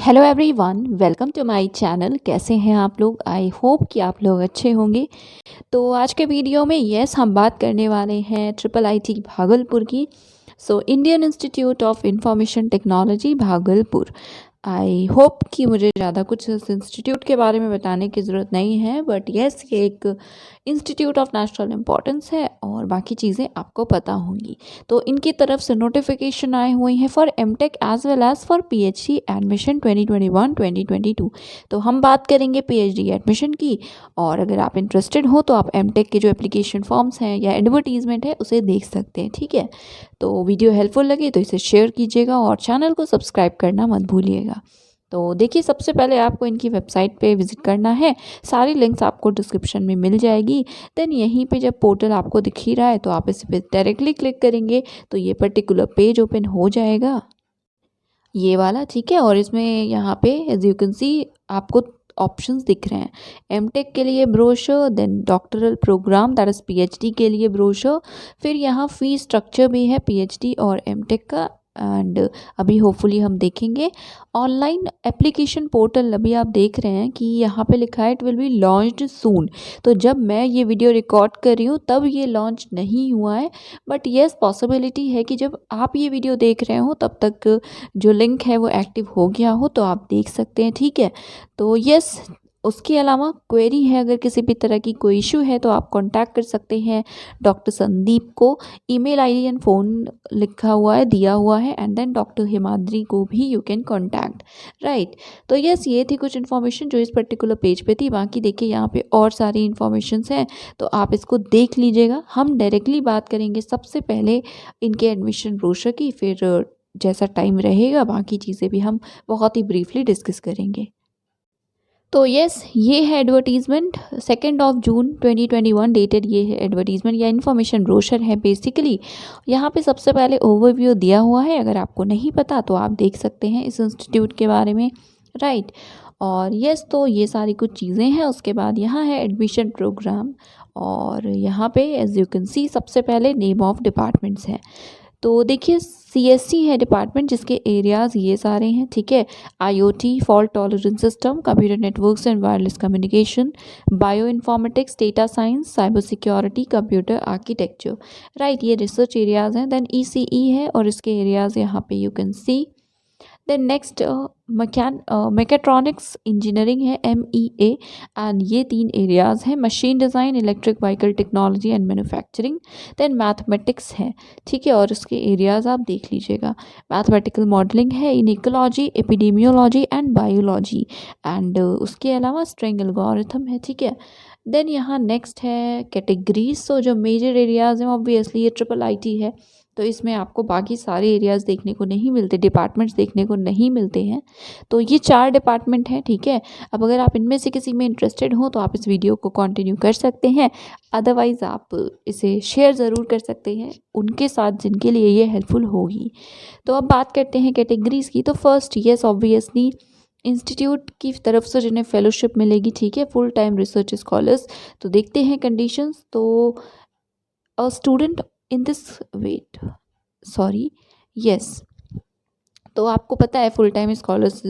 Hello everyone, welcome to my channel. कैसे हैं आप लोग? आई होप कि आप लोग अच्छे होंगे। तो आज के वीडियो में हम बात करने वाले हैं ट्रिपल आईटी भागलपुर की। Indian institute of information technology Bhagalpur. I hope कि मुझे ज़्यादा कुछ इस इंस्टीट्यूट के बारे में बताने की ज़रूरत नहीं है, बट येस, ये एक इंस्टीट्यूट ऑफ नेशनल इम्पोर्टेंस है और बाकी चीज़ें आपको पता होंगी। तो इनकी तरफ से नोटिफिकेशन आए हुए हैं for MTech as well as for PhD admission 2021-2022। तो हम बात करेंगे पीएचडी एडमिशन की, और अगर आप इंटरेस्टेड हो तो आप एमटेक के जो एप्लीकेशन फॉर्म्स हैं या एडवर्टीजमेंट है उसे देख सकते हैं। ठीक है, तो वीडियो हेल्पफुल लगे तो इसे शेयर कीजिएगा और चैनल को सब्सक्राइब करना मत भूलिएगा। तो देखिए, सबसे पहले आपको इनकी वेबसाइट पे विजिट करना है। सारी लिंक्स आपको डिस्क्रिप्शन में मिल जाएगी। देन यहीं पे जब पोर्टल आपको दिख ही रहा है तो आप इस पर डायरेक्टली क्लिक करेंगे तो ये पर्टिकुलर पेज ओपन हो जाएगा, ये वाला। ठीक है, और इसमें यहाँ पे एज यू कैन सी आपको ऑप्शंस दिख रहे हैं। एमटेक के लिए brochure, then doctoral program that is PhD के लिए ब्रोशर, फिर यहाँ फी स्ट्रक्चर भी है पीएचडी और एमटेक का। एंड अभी होपफुली हम देखेंगे ऑनलाइन एप्लीकेशन पोर्टल। अभी आप देख रहे हैं कि यहाँ पे लिखा है इट विल बी लॉन्च्ड सून। तो जब मैं ये वीडियो रिकॉर्ड कर रही हूँ तब ये लॉन्च नहीं हुआ है, बट येस, पॉसिबिलिटी है कि जब आप ये वीडियो देख रहे हो तब तक जो लिंक है वो एक्टिव हो गया हो, तो आप देख सकते हैं। ठीक है, तो यस, उसके अलावा क्वेरी है, अगर किसी भी तरह की कोई इशू है तो आप कांटेक्ट कर सकते हैं डॉक्टर संदीप को। ईमेल आईडी एंड फ़ोन लिखा हुआ है, दिया हुआ है, एंड देन डॉक्टर हिमाद्री को भी यू कैन कांटेक्ट, राइट। तो यस, ये थी कुछ इन्फॉर्मेशन जो इस पर्टिकुलर पेज पे थी। बाकी देखिए यहाँ पे और सारी इन्फॉर्मेशंस हैं, तो आप इसको देख लीजिएगा। हम डायरेक्टली बात करेंगे सबसे पहले इनके एडमिशन ब्रोशर की, फिर जैसा टाइम रहेगा बाकी चीज़ें भी हम बहुत ही ब्रीफली डिस्कस करेंगे। तो यस, ये है एडवर्टीजमेंट 2 जून 2021 डेटेड। ये है एडवर्टीजमेंट या इन्फॉर्मेशन ब्रोशर है बेसिकली। यहाँ पे सबसे पहले ओवरव्यू दिया हुआ है, अगर आपको नहीं पता तो आप देख सकते हैं इस इंस्टीट्यूट के बारे में, राइट। और यस, तो ये सारी कुछ चीज़ें हैं। उसके बाद यहाँ है एडमिशन प्रोग्राम, और यहाँ पे एज यू कैन सी सबसे पहले नेम ऑफ डिपार्टमेंट्स हैं। तो देखिए, सीएससी है डिपार्टमेंट जिसके एरियाज़ ये सारे हैं। ठीक है, IoT, fault tolerance system, computer networks and wireless communication, bio informatics, data science, cyber security, computer architecture, right. ये रिसर्च एरियाज़ हैं। देन ईसीई है और इसके एरियाज़ यहाँ पे you can see. Then next mechatronics engineering है, MEA, एंड ये 3 areas हैं। Machine design, electric vehicle technology and manufacturing. Then mathematics है, ठीक है, और इसके एरियाज़ आप देख लीजिएगा। मैथमेटिकल मॉडलिंग है, in ecology, epidemiology and biology, and उसके अलावा स्ट्रिंग एल्गोरिथम है। ठीक है, देन यहाँ नेक्स्ट है कैटेगरीज। सो जो मेजर एरियाज़ हैं ऑब्वियसली ये ट्रिपल आईटी है, तो इसमें आपको बाकी सारे एरियाज़ देखने को नहीं मिलते, डिपार्टमेंट्स देखने को नहीं मिलते हैं। तो ये 4 डिपार्टमेंट हैं। ठीक है, अब अगर आप इनमें से किसी में इंटरेस्टेड हो तो आप इस वीडियो को कंटिन्यू कर सकते हैं, अदरवाइज़ आप इसे शेयर ज़रूर कर सकते हैं उनके साथ जिनके लिए ये हेल्पफुल होगी। तो अब बात करते हैं कैटेगरीज़ की। तो फर्स्ट, येस, ऑब्वियसली इंस्टीट्यूट की तरफ से जिन्हें फेलोशिप मिलेगी, ठीक है, फुल टाइम रिसर्च स्कॉलर्स। तो देखते हैं कंडीशंस। तो a student in this wait, sorry, yes, तो आपको पता है फुल टाइम स्कॉलर्स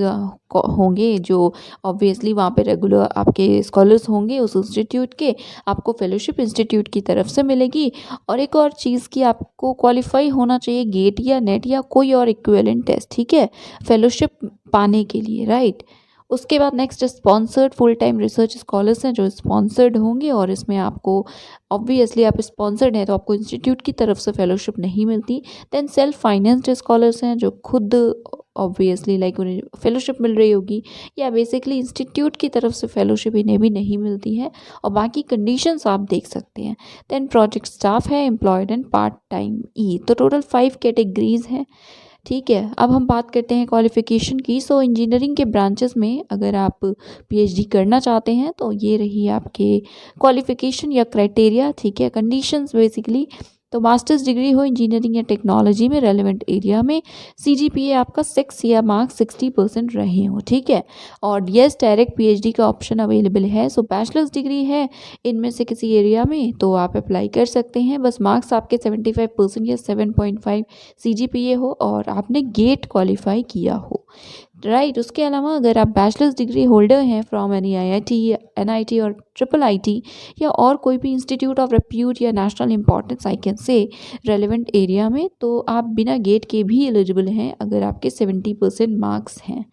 होंगे जो ऑब्वियसली वहाँ पे रेगुलर आपके स्कॉलर्स होंगे उस इंस्टीट्यूट के, आपको फेलोशिप इंस्टीट्यूट की तरफ से मिलेगी। और एक और चीज़ कि आपको क्वालिफाई होना चाहिए गेट या नेट या कोई और इक्विवेलेंट टेस्ट, ठीक है, फेलोशिप पाने के लिए, राइट। उसके बाद next sponsored full time research scholars हैं जो स्पॉन्सर्ड होंगे, और इसमें आपको ऑब्वियसली आप स्पॉन्सर्ड हैं तो आपको इंस्टीट्यूट की तरफ से फेलोशिप नहीं मिलती। देन सेल्फ फाइनेंस्ड स्कॉलर्स हैं जो खुद ऑब्वियसली लाइक उन्हें फेलोशिप मिल रही होगी, या बेसिकली इंस्टीट्यूट की तरफ से फेलोशिप इन्हें भी नहीं मिलती है। और बाकी कंडीशंस आप देख सकते हैं। देन प्रोजेक्ट स्टाफ है, एम्प्लॉयड एंड पार्ट टाइम ई। तो टोटल 5 कैटेगरीज हैं। ठीक है, अब हम बात करते हैं क्वालिफ़िकेशन की। सो इंजीनियरिंग के ब्रांचेस में अगर आप पीएचडी करना चाहते हैं तो ये रही आपके क्वालिफ़िकेशन या क्राइटेरिया। ठीक है, कंडीशंस बेसिकली, तो मास्टर्स डिग्री हो इंजीनियरिंग या टेक्नोलॉजी में रेलेवेंट एरिया में, सीजीपीए आपका 6 या मार्क्स 60% रहे हो। ठीक है, और येस, डायरेक्ट पीएचडी का ऑप्शन अवेलेबल है। सो बैचलर्स डिग्री है इनमें से किसी एरिया में तो आप अप्लाई कर सकते हैं, बस मार्क्स आपके 75% या 7.5 सीजीपीए हो और आपने गेट क्वालिफाई किया हो। राइट। उसके अलावा अगर आप बैचलर्स डिग्री होल्डर हैं फ्रॉम एनी आईआईटी, एनआईटी और ट्रिपल आईटी या और कोई भी इंस्टीट्यूट ऑफ रेप्यूट या national importance I can say relevant area में, तो आप बिना गेट के भी एलिजिबल हैं अगर आपके 70% मार्क्स हैं।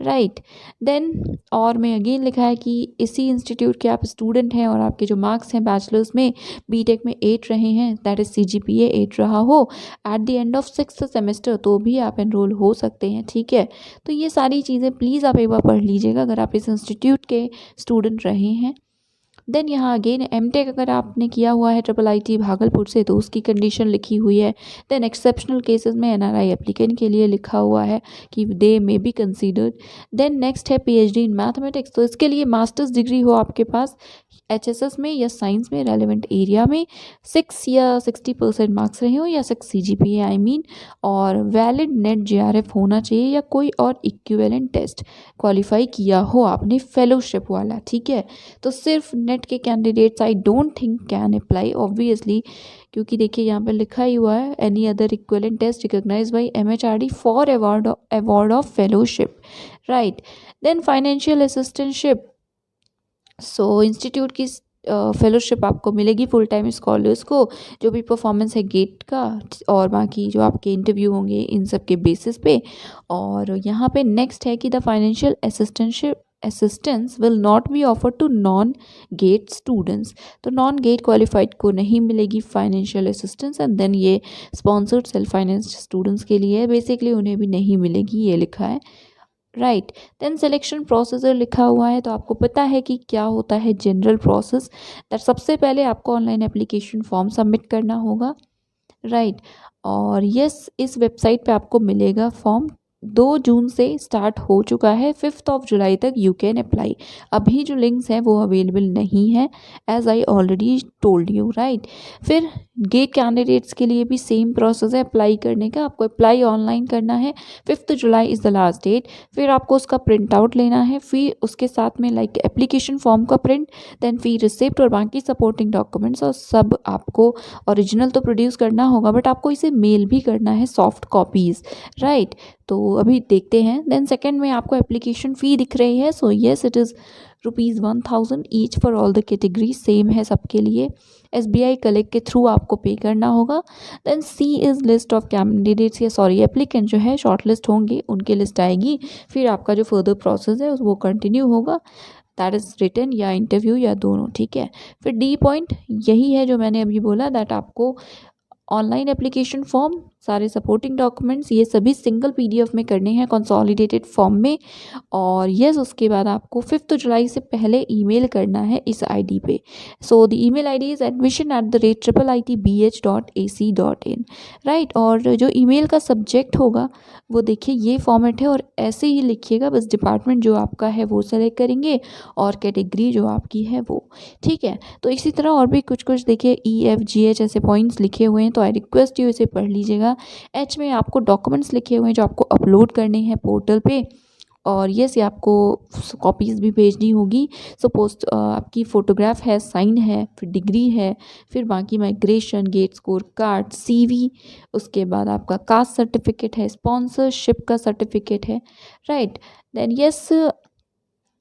राइट। देन और में अगेन लिखा है कि इसी इंस्टीट्यूट के आप स्टूडेंट हैं और आपके जो मार्क्स हैं बैचलर्स में बीटेक में 8 रहे हैं, दैट इज सीजीपीए 8 रहा हो at the end of 6th semester, तो भी आप एनरोल हो सकते हैं। ठीक है, तो ये सारी चीज़ें प्लीज़ आप एक बार पढ़ लीजिएगा अगर आप इस इंस्टीट्यूट के स्टूडेंट रहे हैं। देन यहाँ अगेन एमटेक अगर आपने किया हुआ है ट्रिपल आईटी भागलपुर से तो उसकी कंडीशन लिखी हुई है। देन एक्सेप्शनल केसेस में एनआरआई एप्लीकेंट के लिए लिखा हुआ है कि they may be considered. Then next है पीएचडी इन मैथमेटिक्स, तो इसके लिए मास्टर्स डिग्री हो आपके पास एचएसएस में या साइंस में रेलिवेंट एरिया में, 6 या 60% मार्क्स रहे हो या 6 सीजीपीए आई मीन, और वैलिड नेट जेआरएफ होना चाहिए या कोई और इक्विवेलेंट टेस्ट क्वालिफाई किया हो आपने फेलोशिप वाला। ठीक है, तो सिर्फ नेट के candidates I don't think can apply obviously, क्योंकि देखिए यहाँ पे लिखा ही हुआ है any other equivalent test recognised by MHRD for award of fellowship. Right. Then financial assistantship, so institute की फेलोशिप आपको मिलेगी फुल टाइम स्कॉलर्स को, जो भी परफॉर्मेंस है गेट का और बाकी जो आपके इंटरव्यू होंगे इन सब के बेसिस पे। और यहाँ पे नेक्स्ट है कि the financial assistance will not be offer to non GATE students, तो नॉन गेट क्वालिफाइड को नहीं मिलेगी फाइनेंशियल असिस्टेंस। एंड देन ये स्पॉन्सर्ड सेल्फ फाइनेंस्ड स्टूडेंट्स के लिए है, बेसिकली उन्हें भी नहीं मिलेगी, ये लिखा है। राइट। देन सिलेक्शन प्रोसीजर लिखा हुआ है, तो आपको पता है कि क्या होता है जनरल प्रोसेस, दैट सबसे पहले आपको ऑनलाइन एप्लीकेशन फॉर्म सबमिट करना होगा। राइट। और यस, इस वेबसाइट पे आपको मिलेगा फॉर्म, 2 जून से स्टार्ट हो चुका है, 5 जुलाई तक यू कैन अप्लाई। अभी जो लिंक्स हैं वो अवेलेबल नहीं है as I already told you. Right. फिर गेट कैंडिडेट्स के लिए भी सेम प्रोसेस है अप्लाई करने का, आपको अप्लाई ऑनलाइन करना है, 5 July is the last date. फिर आपको उसका प्रिंट आउट लेना है, फिर उसके साथ में लाइक एप्लीकेशन फॉर्म का प्रिंट, देन फी रिसिप्ट और बाकी सपोर्टिंग डॉक्यूमेंट्स, और सब आपको ओरिजिनल तो प्रोड्यूस करना होगा बट आपको इसे मेल भी करना है सॉफ्ट कॉपीज़। राइट। तो अभी देखते हैं। देन सेकेंड में आपको एप्लीकेशन फ़ी दिख रही है, so yes it is ₹1000 each for all the category, same है सबके लिए। SBI कलेक्ट के थ्रू आपको पे करना होगा। Then see is list of candidates, या सॉरी एप्लीकेंट जो है शॉर्ट लिस्ट होंगे उनकी लिस्ट आएगी, फिर आपका जो फर्दर प्रोसेस है वो कंटिन्यू होगा, दैट इज़ रिटन या इंटरव्यू या दोनों। ठीक है। फिर डी पॉइंट यही है जो मैंने अभी बोला, दैट आपको ऑनलाइन एप्लीकेशन फॉर्म, सारे सपोर्टिंग डॉक्यूमेंट्स, ये सभी सिंगल PDF में करने हैं कंसोलिडेटेड फॉर्म में। और यस, उसके बाद आपको 5 जुलाई से पहले ईमेल करना है इस आईडी पे। So the email ID is admission@triplitbh.ac.in। Right. और जो ईमेल का सब्जेक्ट होगा वो देखिए ये फॉर्मेट है, और ऐसे ही लिखिएगा, बस डिपार्टमेंट जो आपका है वो सेलेक्ट करेंगे और कैटेगरी जो आपकी है वो। ठीक है। तो इसी तरह और भी कुछ कुछ देखिए EFGH ऐसे पॉइंट्स लिखे हुए हैं, तो आई रिक्वेस्ट यू इसे पढ़ लीजिएगा। H में आपको डॉक्यूमेंट्स लिखे हुए हैं जो आपको अपलोड करने हैं पोर्टल पे, और यस ये आपको कॉपीज़ भी भेजनी होगी। सपोज आपकी फ़ोटोग्राफ है, साइन है, फिर डिग्री है, फिर बाकी migration, GATE score card, CV, उसके बाद आपका कास्ट सर्टिफिकेट है, स्पॉन्सरशिप का सर्टिफिकेट है। राइट। देन यस,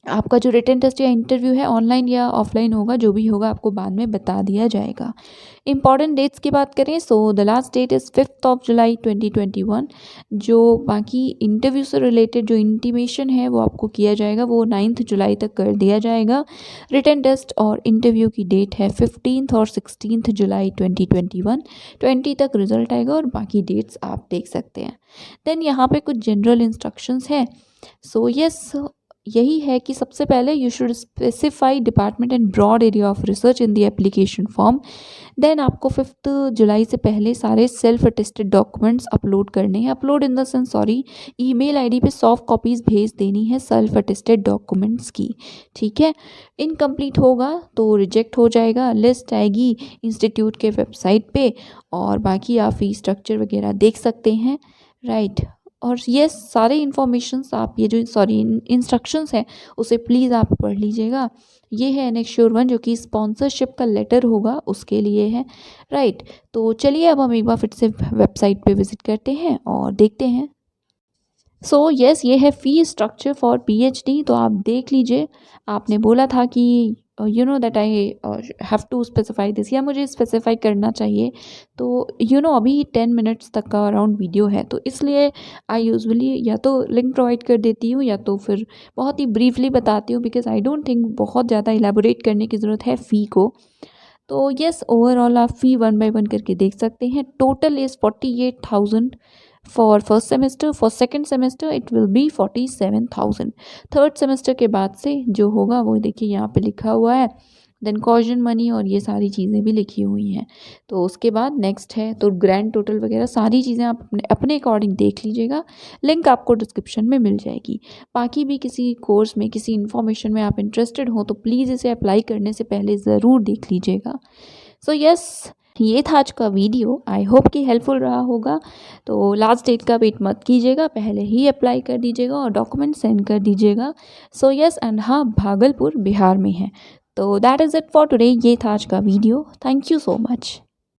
आपका जो रिटन टेस्ट या इंटरव्यू है ऑनलाइन या ऑफलाइन होगा, जो भी होगा आपको बाद में बता दिया जाएगा। इंपॉर्टेंट डेट्स की बात करें, so the last that is 5 जुलाई 2021। जो बाकी इंटरव्यू से रिलेटेड जो इंटीमेशन है वो आपको किया जाएगा, वो 9 जुलाई तक कर दिया जाएगा। रिटन टेस्ट और इंटरव्यू की डेट है 15 और 16 जुलाई 2021। 20 तक रिजल्ट आएगा, और बाकी डेट्स आप देख सकते हैं। देन यहाँ पे कुछ जनरल इंस्ट्रक्शंस हैं। सो यस, यही है कि सबसे पहले you should specify department and broad area of research in the application form. Then आपको 5 जुलाई से पहले सारे सेल्फ अटेस्टेड डॉक्यूमेंट्स अपलोड करने हैं, upload in the sense sorry email ID पे सॉफ्ट कॉपीज़ भेज देनी है सेल्फ अटेस्टेड डॉक्यूमेंट्स की। ठीक है। इनकम्प्लीट होगा तो रिजेक्ट हो जाएगा, लिस्ट आएगी इंस्टीट्यूट के वेबसाइट पे, और बाकी आप फीस स्ट्रक्चर वगैरह देख सकते हैं। राइट। और ये सारे इन्फॉर्मेशंस आप ये जो सॉरी इंस्ट्रक्शंस हैं उसे प्लीज़ आप पढ़ लीजिएगा। ये है एनेक्श्योर 1 जो कि स्पॉन्सरशिप का लेटर होगा उसके लिए है। राइट। तो चलिए अब हम एक बार फिर से वेबसाइट पे विज़िट करते हैं और देखते हैं। सो यस, ये है फ़ी स्ट्रक्चर फॉर पीएचडी। तो आप देख लीजिए, आपने बोला था कि you know that I have to specify this, या मुझे स्पेसिफाई करना चाहिए। तो अभी 10 मिनट्स तक का अराउंड वीडियो है, तो इसलिए आई यूजुअली या तो लिंक प्रोवाइड कर देती हूँ या तो फिर बहुत ही ब्रीफली बताती हूँ, बिकॉज आई डोंट थिंक बहुत ज़्यादा इलेबोरेट करने की ज़रूरत है फ़ी को। तो यस, ओवरऑल आप फ़ी 1 बाय 1 करके देख सकते हैं। Total is 48,000 for first semester. For second semester it will be 47,000। Third semester के बाद से जो होगा वो देखिए यहाँ पे लिखा हुआ है, देन कॉशन मनी और ये सारी चीज़ें भी लिखी हुई हैं। तो उसके बाद नेक्स्ट है, तो ग्रैंड टोटल वगैरह सारी चीज़ें आप अपने अपने अकॉर्डिंग देख लीजिएगा। लिंक आपको डिस्क्रिप्शन में मिल जाएगी। बाकी भी किसी कोर्स में, किसी इन्फॉर्मेशन में आप इंटरेस्टेड हो तो प्लीज़ इसे अप्लाई करने से पहले ज़रूर देख लीजिएगा। सो यस, ये था आज का वीडियो। आई होप कि हेल्पफुल रहा होगा। तो लास्ट डेट का वेट मत कीजिएगा, पहले ही अप्लाई कर दीजिएगा और डॉक्यूमेंट सेंड कर दीजिएगा। सो यस, एंड हाँ, भागलपुर बिहार में है। तो that is it for today. ये था आज का video. Thank you so much.